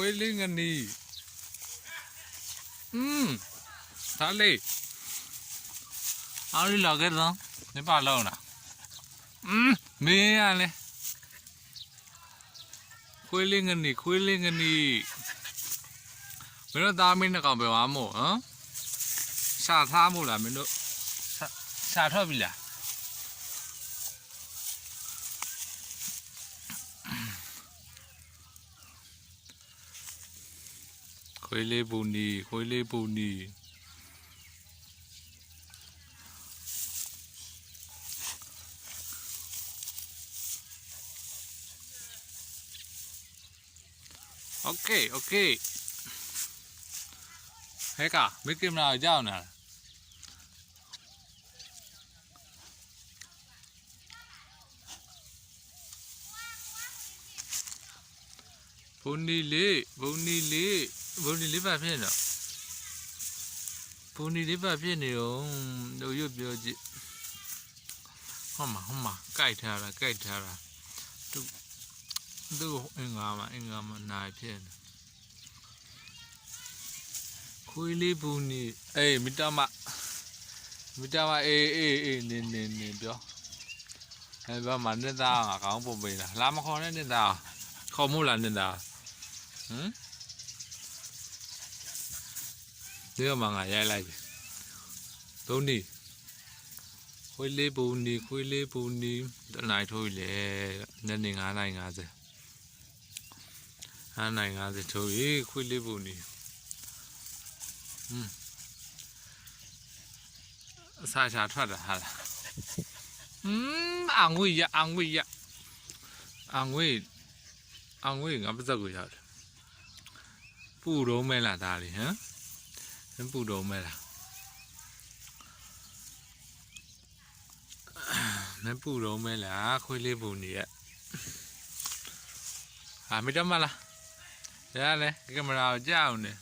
ခွေးလေးငနီဒါလေးအားရလာခဲ့တော့နေပါလောက်လားမင်းရလေခွေးလေးငနီမင်းတို့သားမင်းနဲ့ကောင်ပြောအားမို့ဟမ်ရှာထားမို့လားမင်းတို့ရှာထွက်ပြီလားခွေးလေးပူနီโอเคဟဲ့ကမိကင်မရာကြောက်နေတာဘုန်နီလေးပါဖြစ်နေတော့ဘုန်နီလေးပါဖြစ်နေတော့တို့ရွတ်ပြောကြည့်ဟောမှာကြိုက်ထားတာသူအင်္ဂါမနိုင်ဖြစ်နေခွေးလေးဘူးနီအေးမိတမအေးနေပြောအဲ့ဘာမှနဲ့သားငါကောင်းပုံပေးလားလာမခေါ်နဲ့နဲ့သားခေါ်မို့လားနဲ့သားဒီကမှငါရိုက်လိုက်တယ်သုံးနီခွေးလေးဘူးနီတနိုင်ထိုးလေညနေ9:50 9:50ထိုးရေခွေးလေးဘူးနီအစားချထွက်တာဟာလားအငွေရငါပါစက်ကိုရတယ်ပူတော့မဲလားဒါလေးဟမ်ပူတော့မဲလားမပူတော့မဲလားခွေးလေးပူနေရမိတမလားရလေကင်မရာကိုကြောက်နေ